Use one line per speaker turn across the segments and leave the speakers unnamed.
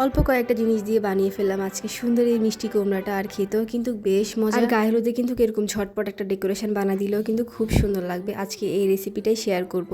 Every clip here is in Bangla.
অল্প কয়েকটা জিনিস দিয়ে বানিয়ে ফেললাম আজকে সুন্দর এই মিষ্টি কুমড়াটা, আর খেতেও কিন্তু বেশ মজা। আর গায়ে হলুদে কিন্তু এরকম ঝটপট একটা ডেকোরেশন বানা দিলেও কিন্তু খুব সুন্দর লাগবে। আজকে এই রেসিপিটাই শেয়ার করব।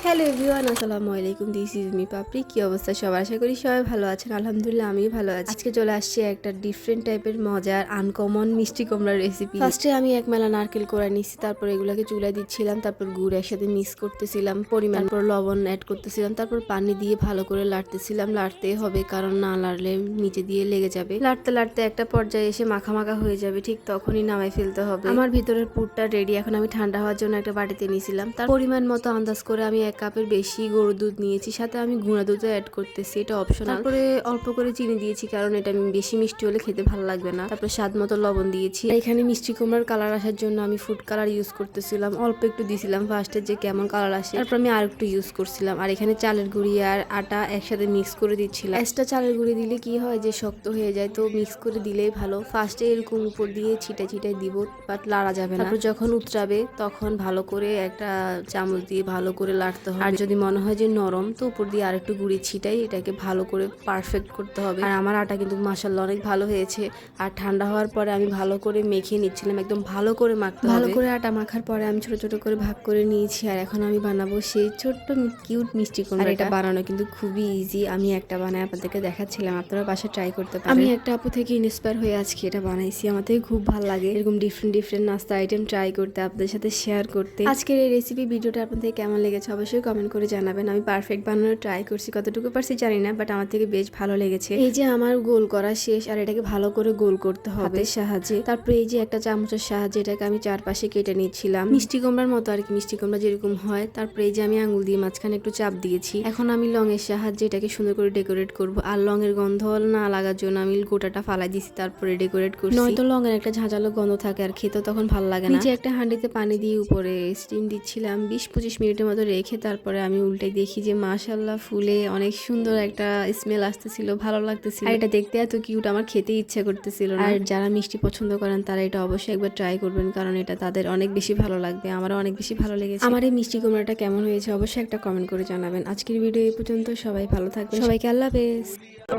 হ্যালো এভরিওয়ান, আসসালামু আলাইকুম, দিস ইজ মি পাপড়ি। কি অবস্থা সবার? আশা করি সবাই ভালো আছেন। আলহামদুলিল্লাহ আমিও ভালো আছি। আজকে চলে আসছে একটা ডিফারেন্ট টাইপের মজার আনকমন মিষ্টি কুমড়ার রেসিপি। ফার্স্টে আমি এক মেলা নারকেল কোড়া নিচ্ছি, তারপর এগুলোকে চুলায় দিচ্ছিলাম, তারপর গুড় একসাথে মিক্স করতেছিলাম, পরিমাণ পর লবণ অ্যাড করতেছিলাম, তারপর পানি দিয়ে ভালো করে লাড়তেছিলাম। লাড়তে হবে কারণ না লাড়লে নিচে দিয়ে লেগে যাবে। লাড়তে লাড়তে একটা পর্যায়ে এসে মাখা মাখা হয়ে যাবে, ঠিক তখনই নামাই ফেলতে হবে। আমার ভিতরের পুরটা রেডি। এখন আমি ঠান্ডা হওয়ার জন্য একটা বাটিতে নিয়েছিলাম। তার পরিমাণ মতো আন্দাজ করে আমি 1 কাপের বেশি গরুর দুধ নিয়েছি, সাথে আমি গুঁড়া দুধও অ্যাড করতেছি, এটা অপশনাল। তারপরে অল্প করে চিনি দিয়েছি কারণ এটা বেশি মিষ্টি হলে খেতে ভালো লাগবে না। তারপর স্বাদ মতো লবণ দিয়েছি। এখানে মিষ্টি কুমড়ার কালার আসার জন্য আমি ফুড কালার ইউজ করতেছিলাম, অল্প একটু দিয়েছিলাম ফার্স্টে যে কেমন কালার আসে, তারপর আমি আর একটু ইউজ করছিলাম। আর এখানে চালের গুঁড়ি আর আটা একসাথে মিক্স করে দিচ্ছিলাম। এক্সট্রা চালের গুঁড়ি দিলে কি হয় যে শক্ত হয়ে যায়, তো মিক্স করে দিলেই ভালো। ফার্স্টে এরকম উপর দিয়ে ছিটাই দিব, বাট লাড়া যাবে না। তারপর যখন উতরাবে তখন ভালো করে একটা চামচ দিয়ে ভালো করে লাড়তে হবে। আর যদি মনে হয় যে নরম, তো উপর দিয়ে আরেকটু গুঁড়ি ছিটাই এটাকে ভালো করে পারফেক্ট করতে হবে। আর আমার আটা কিন্তু মাশাআল্লাহ অনেক ভালো হয়েছে। আর ঠান্ডা হওয়ার পরে আমি ভালো করে মেখে নিচ্ছিলাম, একদম ভালো করে মাখতে হবে। ভালো করে আটা মাখার পরে আমি ছোট ছোট করে ভাগ করে নিয়েছি। আর এখন আমি বানাবো সেই ছোট্ট কিউট মিষ্টি কুমড়া। এটা বানানো কিন্তু খুবই ইজি। আমি একটা বানায় আপনাদেরকে দেখাচ্ছিলাম, আপনারা বাসায় ট্রাই করতে পারেন। আমি একটা আপু থেকে ইন্সপায়ার হয়ে আজকে এটা বানাইছি। আমার থেকে খুব ভালো লাগে এরকম ডিফারেন্ট নাস্তা আইটেম ট্রাই করতে, আপনাদের সাথে শেয়ার করতে। আজকের এই রেসিপি ভিডিওটা আপনাদের কেমন লেগেছে অবশ্যই কমেন্ট করে জানাবেন। আমি পারফেক্ট বানানোর ট্রাই করছি, কতটুকু পারছি জানি না, বাট আমার থেকে বেশ ভালো লেগেছে। এই যে আমার গোল করা শেষ, আর এটাকে ভালো করে গোল করতে হবে হাতের সাহায্যে। তারপরে এই যে একটা চামচের সাহায্যে এটাকে আমি চারপাশে কেটে নিচ্ছিলাম, মিষ্টি কুমড়ার মতো আর কি, মিষ্টি কুমড়া যেরকম হয়। তারপরে এই যে আমি আঙুল দিয়ে মাঝখানে একটু চাপ দিয়েছি। এখন আমি লং এর সাহায্যে এটাকে সুন্দর করে ডেকোরেট করব। আর লং এর গন্ধ না লাগার জন্য আমি গোটাটা ফালাই দিছি, তারপরে ডেকোরেট করছি। নয়তো লং এর একটা ঝাঁঝালো গন্ধ থাকে আর খেতে তখন ভালো লাগে না। নিচে একটা হাঁড়িতে পানি দিয়ে উপরে স্টিম দিচ্ছিলাম 20-25 মিনিটের মতো রেখে। তারপরে আমি উল্টে দেখি যে মাশাআল্লাহ ফুলে অনেক সুন্দর একটা স্মেল আসতেছিল, ভালো লাগতেছিল। আর এটা দেখতে এত কিউট, আমার খেতে ইচ্ছা করতেছিল। আর যারা মিষ্টি পছন্দ করেন তারা এটা অবশ্যই একবার ট্রাই করবেন, কারণ এটা তাদের অনেক বেশি ভালো লাগবে। আমারও অনেক বেশি ভালো লেগেছে। আমার এই মিষ্টি কুমড়াটা কেমন হয়েছে অবশ্যই একটা কমেন্ট করে জানাবেন। আজকের ভিডিও এই পর্যন্ত, সবাই ভালো থাকবেন, সবাইকে আল্লাহ হাফেজ।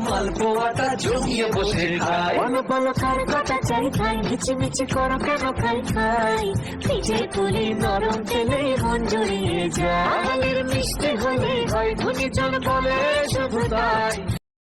মালপোয়াটা জমিয়ে বসে খাই, বলো বলো কার কথা চাই খাই, মিচি মিচি করো কেন খাই খাই, পিঠে পুলি নরম তেলে মন জড়িয়ে যায়, মিষ্টি হলে হয় ধনী জন বলে শুধু তাই।